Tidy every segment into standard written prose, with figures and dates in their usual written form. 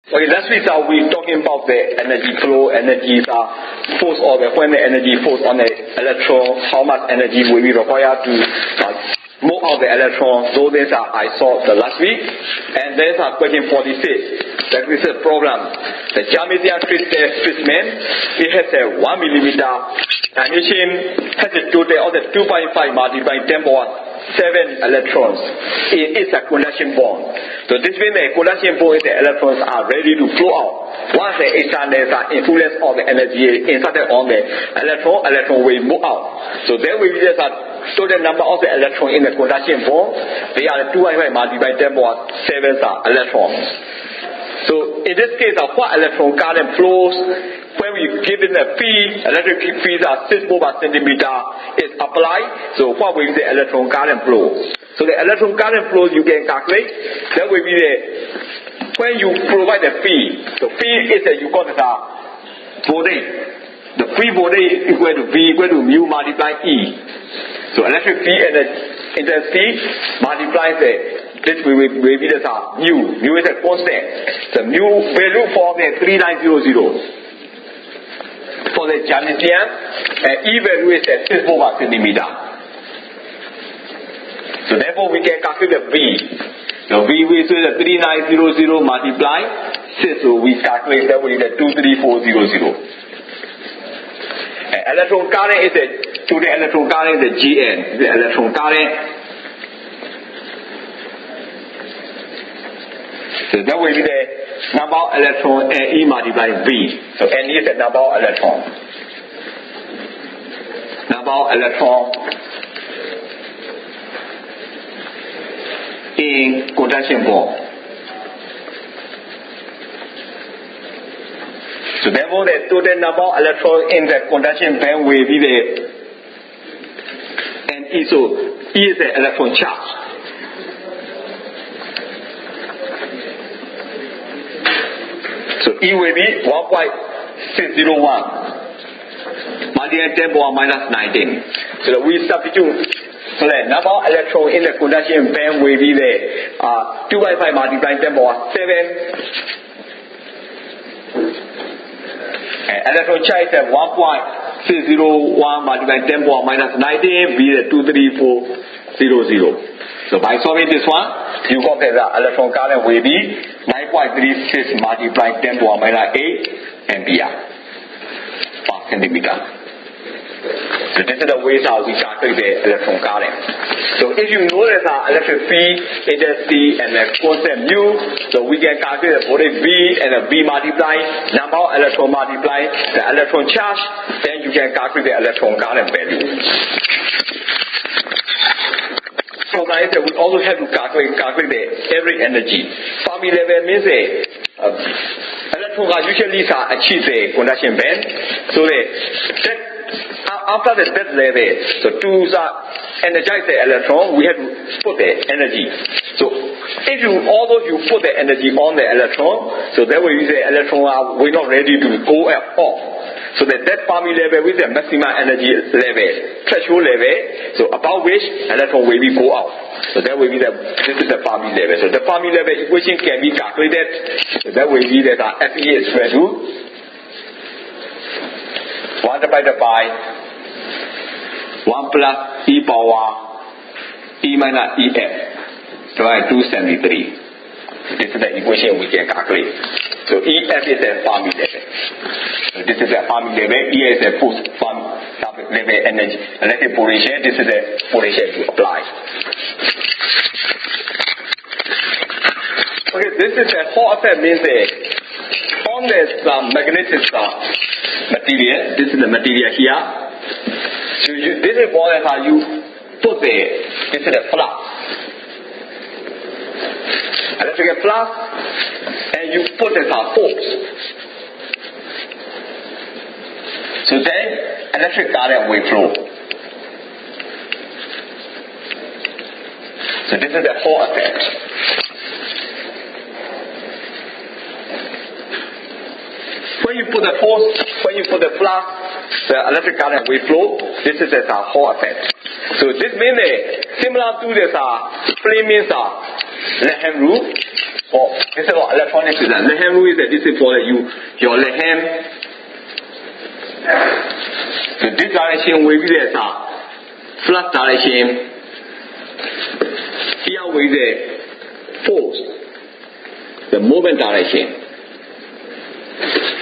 Okay, last week we talking about the energy flow, energy force, or when the energy force on the electron, how much energy will be required to move out the electron. So these I saw the last week, and there's question 46. That is a problem. The geometric crystal specimen, it has a 1 millimeter dimension, has a total of the 2.5 multiplied 10 power 7 electrons. It is a conduction bond. So this means the conduction bond is the electrons are ready to flow out. Once the external influence of the energy inserted on the electron will move out. So there will be just a total number of the electrons in the conduction bond. They are 2.5 multiplied 10 power 7 electrons. So in this case, what electron current flows when we give it a field, electric fields are 6 volts per centimeter is applied. So what will be the electron current flow? So the electron current flow you can calculate. That will be the when you provide the field. The field is you got the voltage. The free voltage is equal to V equal to mu multiply E. So electric field and the intensity multiplies this will be the mu. Mu is a constant. The mu value for the 3900 for the Janetian, and E value is at 6 volts per centimeter. So therefore we can calculate the V. So V is the 3900 multiply 6. So we calculate that will be the 23400. And electron current is to the electron current is the Gn. The electron current. So that will be the number of electron and E multiplied V. So N is the number of electron. Number of electron in conduction bond. So therefore the total number of electrons in the conduction band will be the NE. So E is the electron charge. So E will be 1.601 multiplied 10 power minus 19. So we substitute. So the number of electrons in the conduction band will be the 2.5 multiplied 10 power 7. And electron charge is 1.601 multiplied 10 power minus 19 be the 23400. So by solving this one, you got that the electron current will be 9.36 multiplied 10 power minus 8 ampere per centimeter. So this is the way how we calculate the electron current. So if you know that the electric field, intensity, and the constant mu, so we can calculate the voltage V and the V multiply, number of electron multiply the electron charge, then you can calculate the electron current value. So like we also have to calculate the every energy. Fermi level means electrons are usually achieve the conduction band. So after the death level, so to energize the electron, we have to put the energy. So if although you put the energy on the electron, so that way the electron will not ready to go off. So that Fermi level with the maximum energy level, threshold level, so above which electron will be go out. So that will be this is the Fermi level. So the Fermi level equation can be calculated. So that will be that Fe is equal to 1 divided by 1 plus E power E minus EF divided by 273. This is the equation we can calculate. So EF is the Fermi level. So this is the Fermi level. E is the post Fermi level energy electric potential. This is the potential to apply. Okay, this is the Hall effect means on this magnetic material. This is the material here. So this is what how you put this is the flux. Electrical flux, and you put this force. So then electric current will flow. So this is the Hall effect. When you put the force, when you put the flux, the electric current will flow. This is the Hall effect. So this means similar to this Fleming's left hand rule. for this is for electronic system. Leham rule is that this is for your Leham. So this direction will be the flux direction. Here will be the force, the movement direction,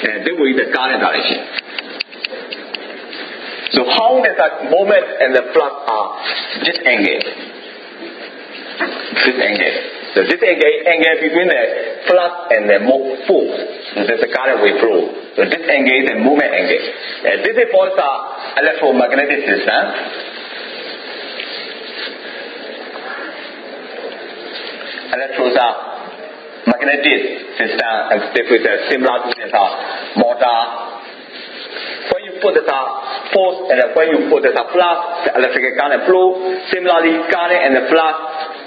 and then will be the current direction. So how does that moment and the flux are disengaged? So this engage between the flux and the force. So there's a current will flow. So disengage and movement engage. This is for the electromagnetic system. Electromagnetic system and similar to the motor. When you put the force and when you put the flux, the electrical current flow. Similarly, current and the flux.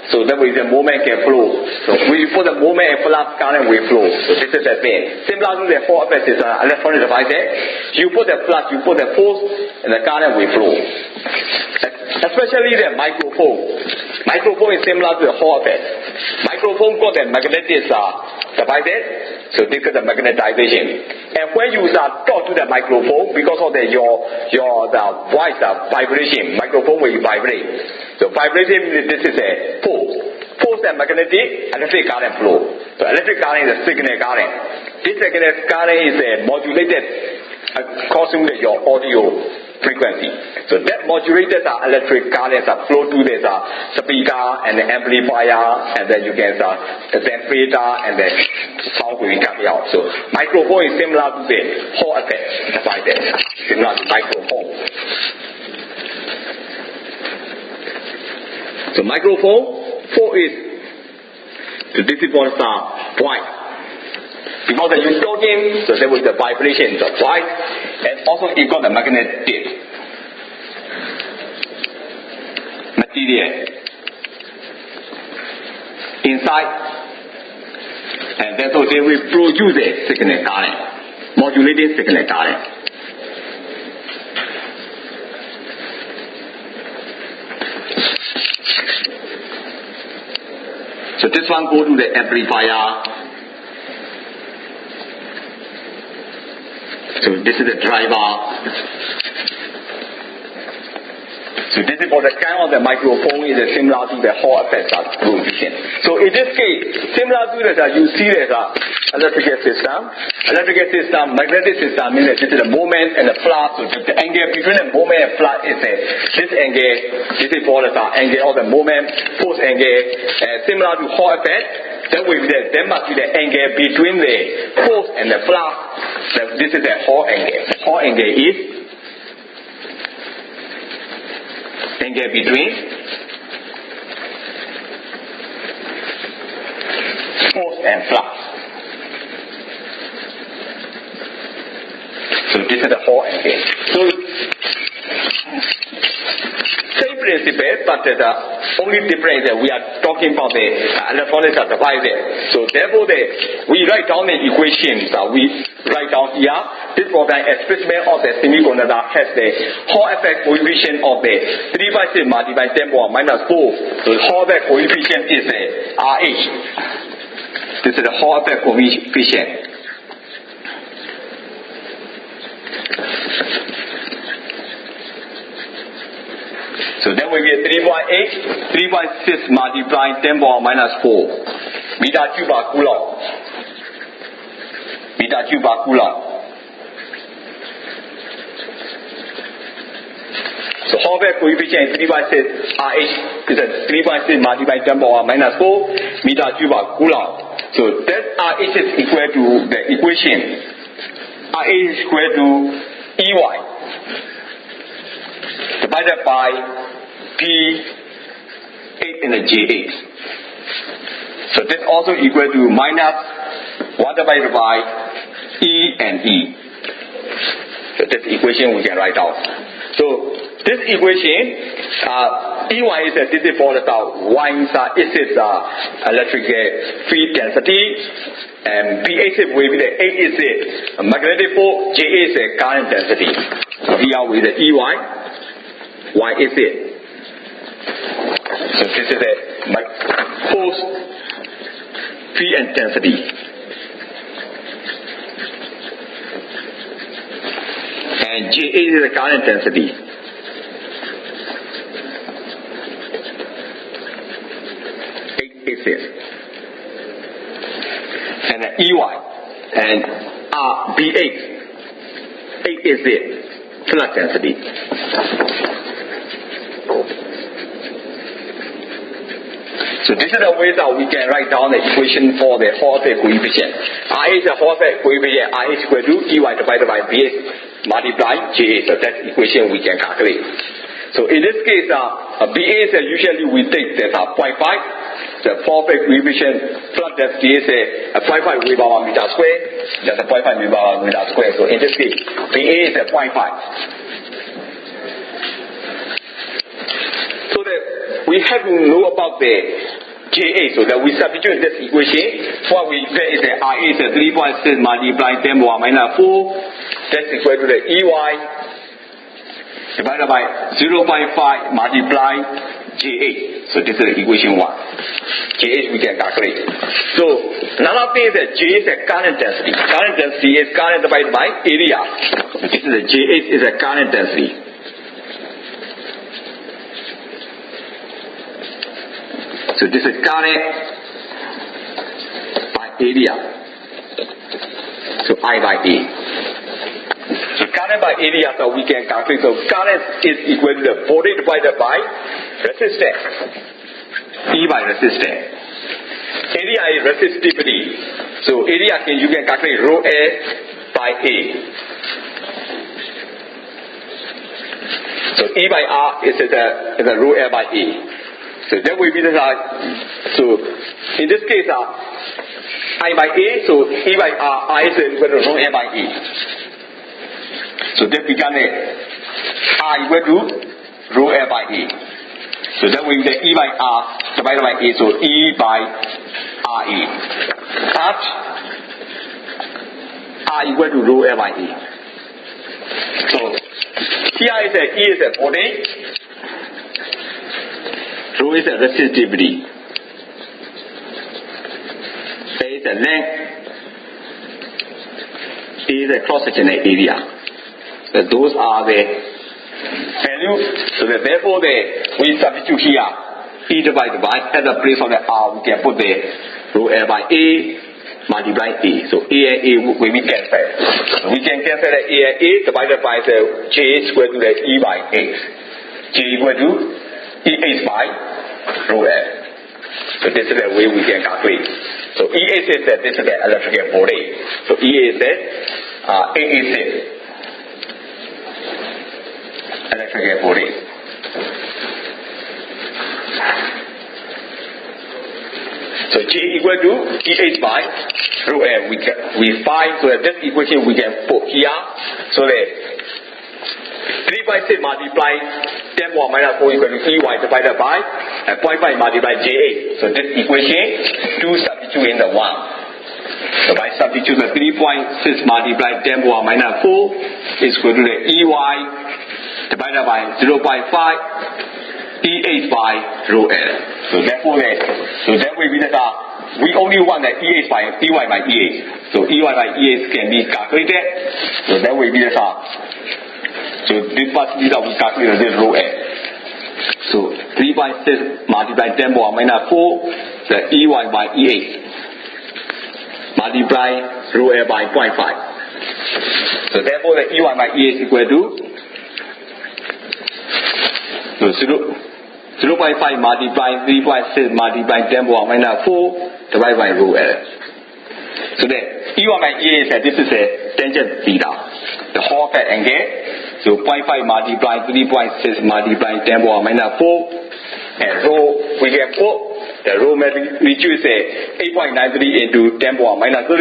So that way the movement can flow. So when you put the movement and flux, current will flow. So this is the thing. Similar to the Hall effect is an electronic device. You put the flux, you put the force, and the current will flow. Especially the microphone. Microphone is similar to the Hall effect. Microphone got the magnetic devices. So this is the magnetization. And when you talk to the microphone, because of your voice vibration, microphone will vibrate. So vibration, this is a force. Force and magnetic, electric current flow. So electric current is a signal current. This signal current is modulated causing your audio frequency. So that modulated electric currents flow through the speaker and the amplifier, and then you can the temperature and the sound will come out. So microphone is similar to the Hall effect device, similar to microphone. So microphone, is to this is for the voice. Because you're talking, so there was the vibration, the voice, and also it got the magnetic material inside, and then so they will produce a signal current, modulated signal current. So this one go to the amplifier. So this is the driver. So this is for the kind of the microphone is similar to the Hall effect coefficient. So in this case, similar to this, you see there's electrical system. Electrical system, magnetic system means that this is the moment and the flux. So the angle between the moment and flux is this angle. This is for the angle of the moment, force angle. Similar to Hall effect, there must be the angle between the force and the flux. So this is the Hall angle. Hall angle is angle between force and flux. So this is the Hall angle. So same principle, but the only difference that we are talking about the electronic devices. So therefore, we write down the equations. We write down here. This program expression of the semiconductor has the Hall effect coefficient of the 3/6 multiplied 10 power minus 4. So the Hall effect coefficient is RH. This is the Hall effect coefficient. So then we get 3.6 multiplied 10 power minus 4 meter cube per coulomb. Meter cube per coulomb. So Hall effect coefficient is 3/6 RH is 3.6 multiplied 10 power minus 4 meter cube per coulomb. So that RH is equal to the equation. RH is equal to EY divided by P8 in the J8. So this also equal to minus 1 divided by E and E. So this equation we can write out. So this equation, EY is this is for the Y is electric field density, and P8 will be the 8 is the magnetic force, J is the current density. So here with the EY, Y is it. So this is the force field intensity. And J8 is the current intensity. And EY and B8 is the flux density. So this is the way that we can write down the equation for the Hall effect coefficient. RA is the Hall effect coefficient. RA is equal to EY divided by B8 multiply J8. So that's the equation we can calculate. So in this case, B8 usually we take this 0.5. The Hall effect coefficient flux density is a 0.5 Weber per meter square. That's a 0.5 Weber per meter square. So in this case, BA is a 0.5. So that we have to know about the J8, so that we substitute this equation. What we get is that RA is a 3.6 multiplied 10 power minus 4. That's equal to the EY divided by 0.5 multiplied J8. So this is the equation 1. J8 we can calculate. So another thing is that J is a current density. Current density is current divided by area. This is the J8 is a current density. So this is current by area. So I by A. So current by area, so we can calculate. So current is equal to the voltage divided by resistance. E by resistance. Area is resistivity. So area you can calculate rho S by A. So E by R is a rho L by A. So that will be the so in this case I by A, so E by R is equal to rho L by A. So that becomes R equal to rho L by A. So that will be the E by R divided by A, so E by RA. But R equal to rho L by A. So here is E is a voltage. Rho is a resistivity. A is a length. A is a cross-sectional area. So those are the values. So therefore we substitute here E divided by at the place of the R we can put the rho L by A multiply A. So A and A will be cancelled. So we can cancel the A and A divided by the J is equal to the E by H. J equal to EH by rho L. So this is the way we can calculate. So EH is that this is the electrical voltage. So EH is that AA is electrical voltage. So J equal to EH by rho L. We find so that this equation we can put here. So that 3.6 multiplied 10 power minus 4 equal to EY divided by 0.5 multiplied J8. So this equation, 2 substitute in the 1. So by substitute the 3.6 multiplied 10 power minus 4 is equal to the EY divided by 0.5 EH by rho L. So therefore that will be that we only want the EH by EY by EH. So EY by EH can be calculated. So that will be that. So this part is we calculate this rho L. So 3.6 multiplied 10 power minus 4, the EY by EH multiply rho L by 0.5. So therefore the EY by EH is equal to 0.5 multiply 3.6 multiply 10 power minus 4 divided by rho L. So then EY by EH is this is a tangent theta, the Hall effect angle. So 0.5 multiply 3.6 multiply 10 power minus 4 and rho we can put the rho magnitude is 8.93 into 10 power minus 3.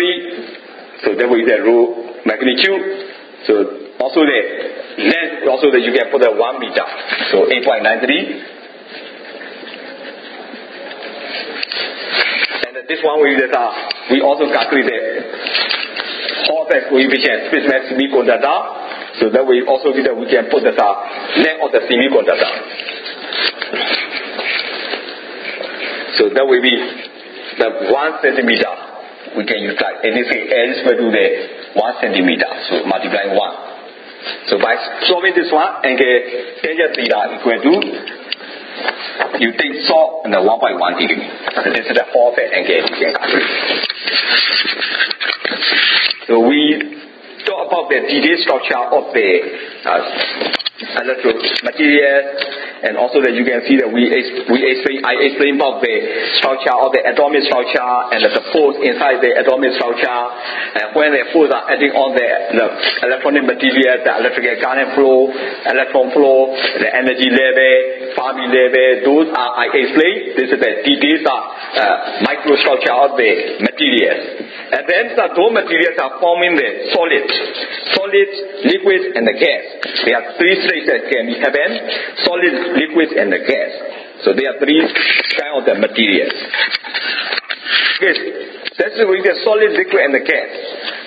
So that will be the rho magnitude. So also the length also that you can put the 1 meter. So 8.93. And this one will be that we also calculate the Hall effect coefficient space semiconductor. So that way also we can put the length of the semiconductor. So that will be the 1 centimeter, we can use like, and they say L is equal to the 1 centimeter, so multiply 1. So by solving this one, angle tangent theta equal to, you take solve and the 1.1 degree. So this is the whole of angle you can calculate. So we talk about the detailed structure of the electrode material, and also that you can see that I explain about the structure of the atomic structure and the force inside the atomic structure, and when the force are acting on the electronic material, the electrical current flow, electron flow, the energy level, Fermi level, those are I explained. This is the details of microstructure of the materials. And then those materials are forming the solids, liquids, and the gas. There are 3 states that can be happened: solid, liquids, and the gas. So there are 3 kinds of the materials. Okay, that's with the solid, liquid, and the gas.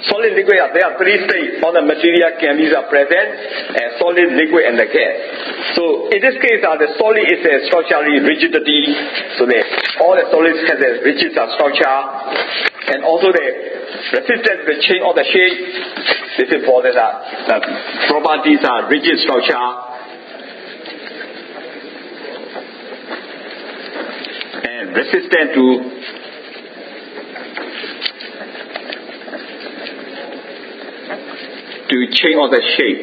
Solid, liquid, there are 3 states of the material can be present, and solid, liquid, and the gas. So in this case, the solid is a structurally rigidity. So all the solids have a rigid structure, and also the resistance, the change of the shape. This is for the properties are rigid structure, and resistant to change of the shape.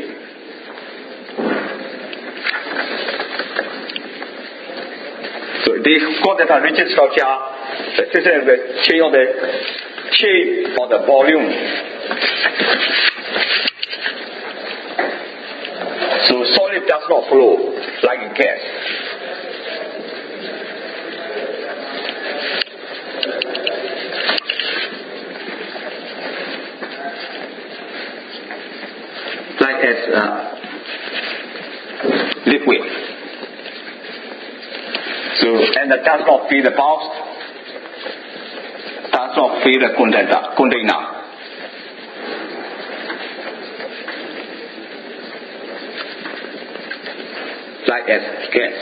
So they call that a rigid structure, resistant to the change of the shape or the volume. So solid does not flow like a gas. Like as liquid. So, and that does not fill the box, does not fill the container. Like as gas.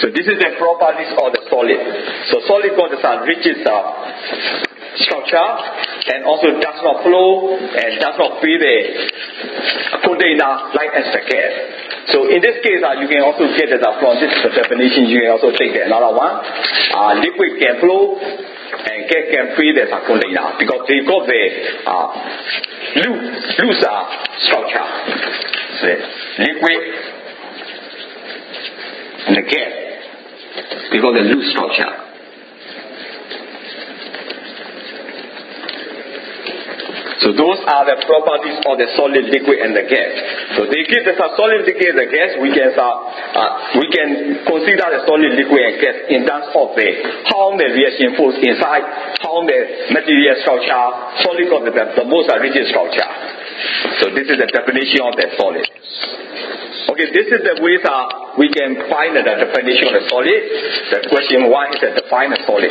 So this is the properties of the solid. So solid got a rigid structure, and also does not flow and does not fill the container like as the gas. So in this case, you can also get it from this definition. You can also take another one. Liquid can flow and gas can fill the container because they got the loose structure. So liquid and the gas, they got the loose structure. So those are the properties of the solid, liquid, and the gas. So they give us a solid, liquid, and the gas. We can consider the solid, liquid, and gas in terms of how the reaction force inside, how the material structure. Solid got the most rigid structure. So this is the definition of the solid. Okay, this is the way we can find the definition of the solid. The question 1 is to define a solid.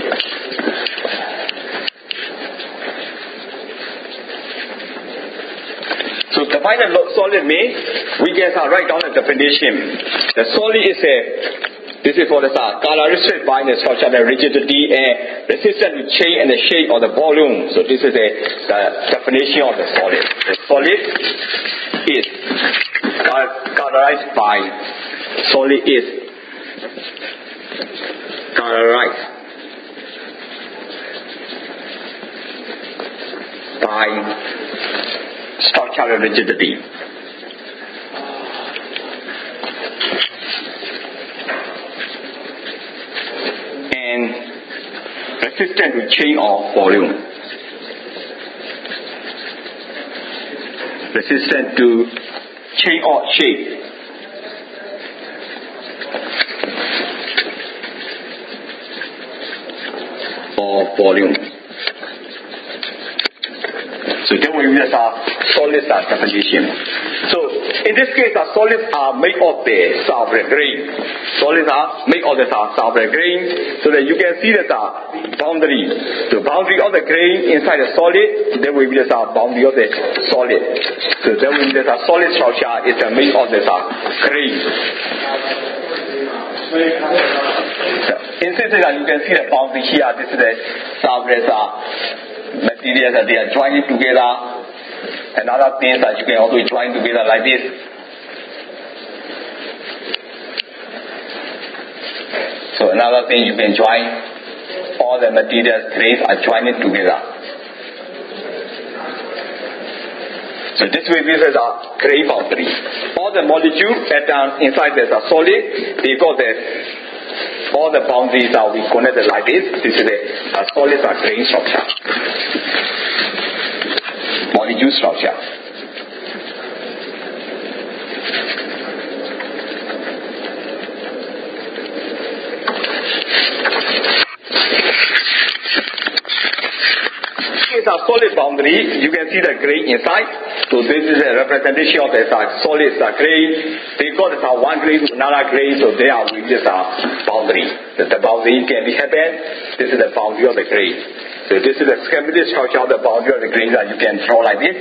So define a solid means we can write down the definition. The solid is this is for the characteristic by the structure, the rigidity, and resistance to change and the shape of the volume. So this is the definition of the solid. The solid is characterized by structural rigidity. And resistant to change of volume. Resistant to change of shape. Or volume. So then we use solids as definition. So in this case, solids are made of the solid grain. Solids are made of the solid grain, so that you can see the boundary. The boundary of the grain inside the solid, then we use boundary of the solid. So then we use solid structure is made of the grain. Inside you can see the boundary here. This is the surface materials that they are joining together. And other things that you can also join together like this. So another thing you can join, all the materials grains are joining together. So this way this is a grain boundary. All the molecules atoms inside there's a solid, because all the boundaries are we connected like this. This is a solid grain structure. Molecule structure. It's a solid boundary. You can see the grain inside. So this is a representation of the solid grain. Because it's one grain to another grain, so they are with this boundary. The boundary can be happen. This is the boundary of the grain. So this is the schematic structure of the boundary of the grain that you can draw like this.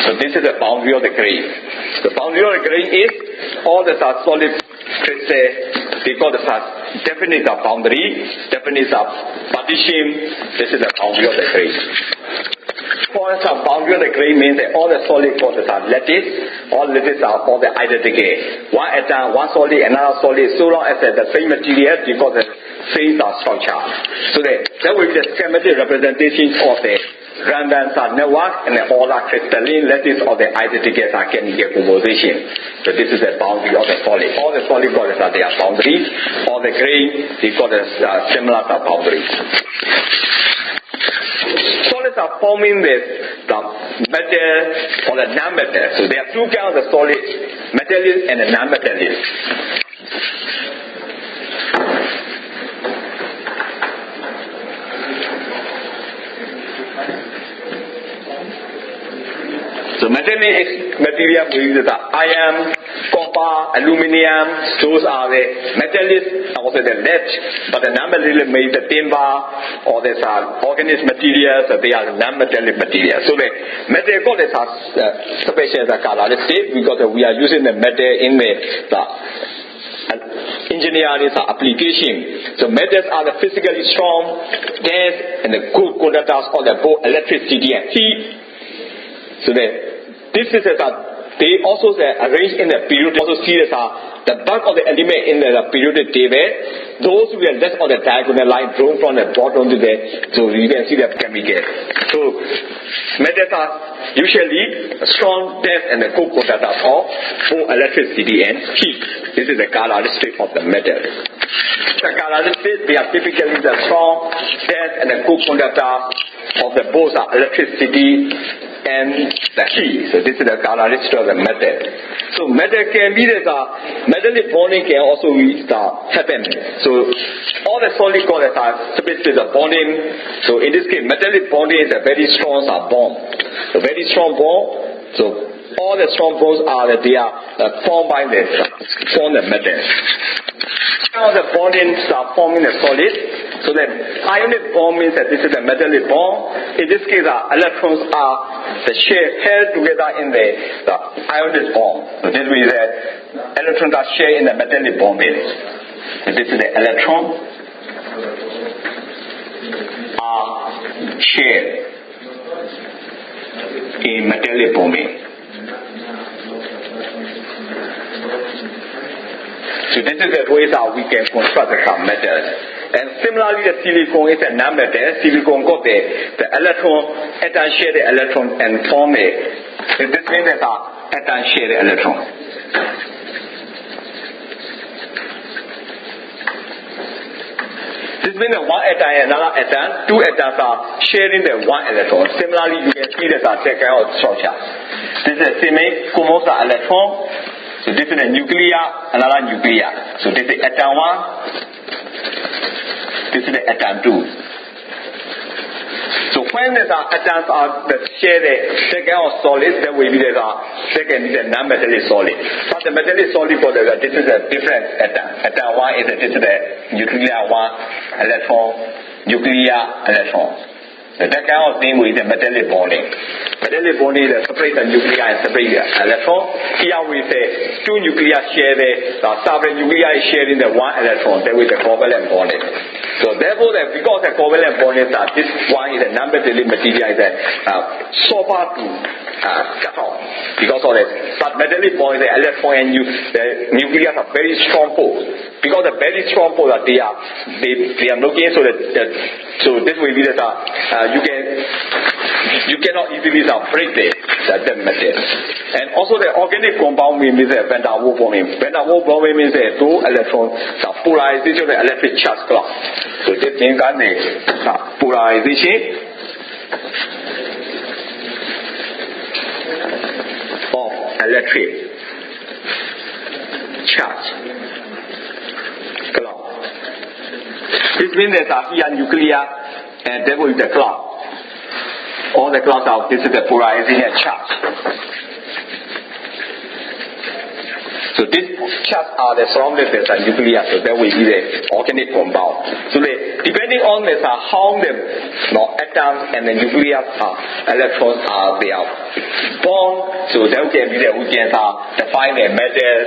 So this is the boundary of the grain. The boundary of the grain is all the solid crystal, because the definite boundary, definite partition. This is the boundary of the grain. For instance, boundary of the grain means that all the solid forces are lattice. All lattice are all the identical. One atom, one solid, another solid, so long as the same material, because the same structure. So that will be the schematic representation of the random network and all are crystalline lattice of the identical chemical composition. So this is the boundary of the solid. All the solid bodies are their boundaries. All the grain, they got a similar boundary. Solids are forming the metal or the non-metal. So there are two kinds of solids, metallic and non-metallic. So metallic material we use the iron, copper, aluminium. Those are the metallic, also the lead. But the non-metallic means the timber or the organic materials. So they are non-metallic materials. So the metal got this special characteristic because we are using the metal in the engineering application. So metals are the physically strong, dense, and the good conductors of the both electricity and heat. So this is they also arranged in the periodic. Also see the bulk of the element in the periodic table. Those who are less on the diagonal line drawn from the bottom to the, so you can see the chemical. So metals are usually strong, dense, and the good conductors of both electricity and heat. This is the characteristic of the metal. The characteristics, they are typically the strong, dense, and the good conductor of the both electricity and the heat. So this is the characteristic of the metal. So metal can be metallic bonding can also happen. So all the solid colors are specific bonding. So in this case, metallic bonding is a very strong bond. A very strong bond. So all the strong bonds are formed by the metal. Now the bondings are forming a solid. So the ionic bond means that this is a metallic bond. In this case, electrons are held together in the ionic bond. So this means that electrons are shared in the metallic bond base. So this is the electron are shared in metallic bond base. So this is the ways that we can construct the metals. And similarly, the silicon is a non-metal. Silicon got the electron, atom share the electron and form it. So this means that atom share the electron. This means that one atom and another atom, two atoms are sharing the one electron. Similarly, you can see that second structure. This is a semi-common electron. So this is a nuclear, another nuclear. So this is atom 1. This is the atom 2. So when the atoms are share the second solid, then will be the second is a non-metallic solid. But the metallic solid, this is a different atom. Atom 1 is this is the nuclear 1 electron. nuclear electron. That kind of thing with the metallic bonding. Metallic bonding is separate the nuclei and separate the electron. Here we say two nuclei share the separate nuclei sharing the one electron. That with the covalent bonding. So therefore, because the covalent bonding, this one is a non-metallic material is sulfur to cut off. Because of that, but metallic bonding, the electron and the nuclei are very strong poles. Because the very strong poles are they are looking so that so this will be that you cannot easily break the metal. And also the organic compound means van der Waals forming. Van der Waals forming means two electrons polarization of the electric charge cloud. So this means that polarization of electric charge cloud. This means that here nuclear and therefore the cloud. All the clouds are this is the polarization charge. So these charges are the surrounded with the nucleus, so that will be the organic compound. So depending on this, how the atoms and the nucleus electrons are they are born, so that can be the we can define the metal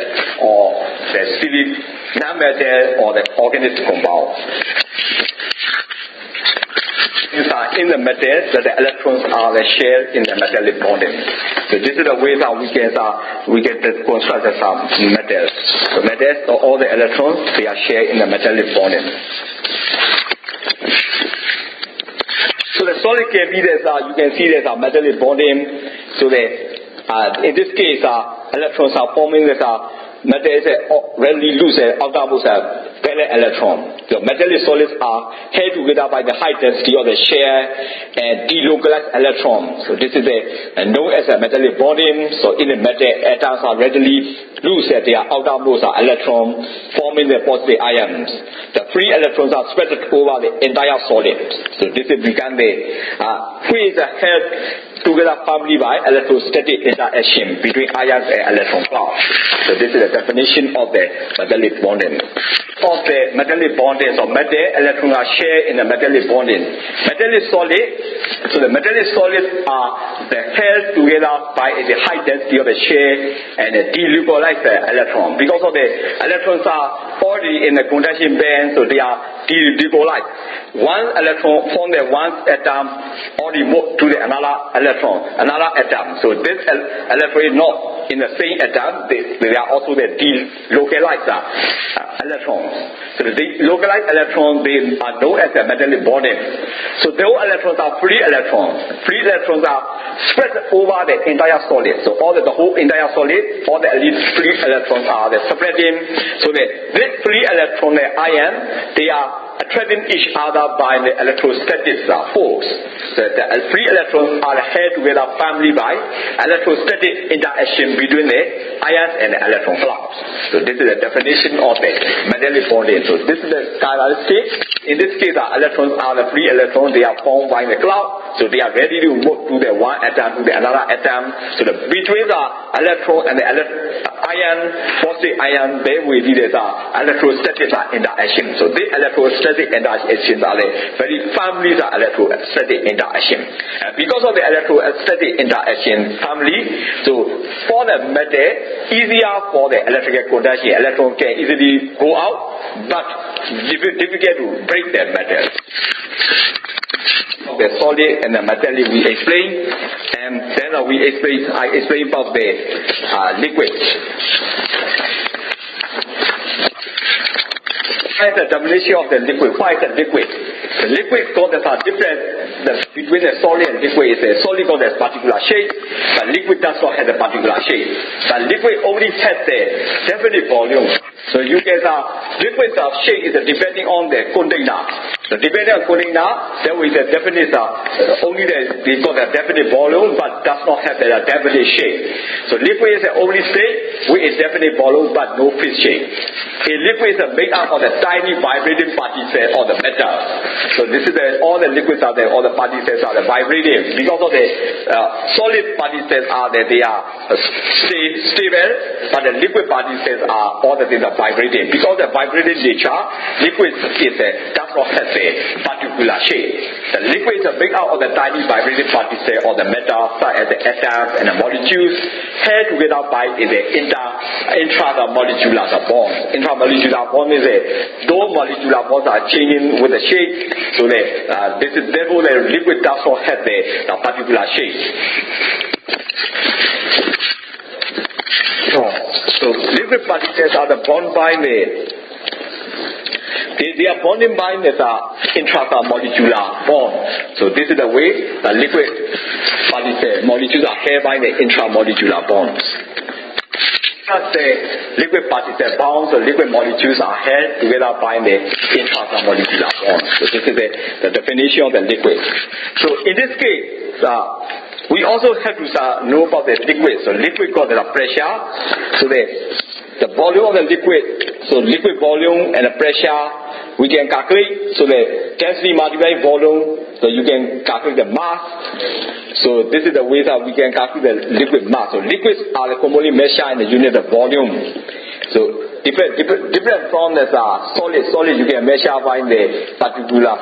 or the silly non-metal or the organic compound. In the metal, that the electrons are shared in the metallic bonding. So this is the way that we can construct some metals. So metals, so all the electrons they are shared in the metallic bonding. So the solid can be that you can see there's a metallic bonding. So in this case, electrons are forming this metal is readily loose outermost valence electron. The metallic solids are held together by the high density of the share and delocalized electron. So this is known as a metallic bonding. So in the metal, atoms are readily loose at their outermost electron, forming the positive ions. The free electrons are spread over the entire solid. So this is become the which is held together firmly by electrostatic interaction between ions and electron clouds. So this is the definition of the metallic bonding. Of the metallic bonding, so metal electrons are shared in the metallic bonding. Metallic solid, so the metallic solids are held together by the high density of the share and the delocalized electron. Because of the electrons are already in the conduction band, so they are delocalized. One electron from the one atom already moved to the another atom. So this electron is not in the same atom. They are also the delocalized electrons. So the delocalized electrons they are known as the metallic bonding. So those electrons are free electrons. Free electrons are spread over the entire solid. So the whole entire solid, all the free electrons are spreading. So this free electron, the ion, they are attracting each other by the electrostatic force. So the free electrons are held together firmly by electrostatic interaction between the ions and the electron clouds. So this is the definition of the metallic bonding. So this is the characteristic. In this case, the electrons are the free electrons. They are formed by the cloud. So they are ready to move to the one atom to the another atom. So between the electron and the ion, positive ion, there will be the electrostatic interaction. So this electrostatic interactions are very firmly the electrostatic interaction. Because of the electrostatic interaction family, so for the metal, easier for the electrical conduction, electron can easily go out, but difficult to break the metal. The solid and the metallic we explain, and then I explain about the liquid. What is the definition of the liquid? What is the liquid? The liquid called as different between the solid and liquid is a solid called as particular shape, but liquid does not have a particular shape. But liquid only has a definite volume. So you get liquid shape is depending on the container. So depending on container, there is a definite only they got a definite volume, but does not have a definite shape. So liquid is the only state with a definite volume but no fixed shape. A liquid is made up of the tiny vibrating particles or the metal. So this is all the liquids are there, all the particles are the vibrating. Because of the solid particles are there, they are stable, but the liquid particles are all the things are vibrating. Because of the vibrating nature, liquid is does does not have a particular shape. The liquid is made out of the tiny vibrating particles or the metal, such as the atoms and the molecules, held together by the intramolecular bond. Intramolecular bond is those molecular bonds are changing with the shape, so that therefore the liquid does not have the particular shape. So liquid particles are the bond binding. They are bonding by the intramolecular bond. So this is the way the liquid particle molecules are held by the intramolecular bonds. As the liquid particle bonds, the liquid molecules are held together by the intramolecular bonds. So this is the definition of the liquid. So in this case, we also have to know about the liquid. So liquid got the pressure. So the volume of the liquid, so liquid volume and the pressure, we can calculate. So the density multiplied volume, so you can calculate the mass. So this is the way that we can calculate the liquid mass. So liquids are commonly measured in the unit of volume. So different from the solid. Solid you can measure by the particular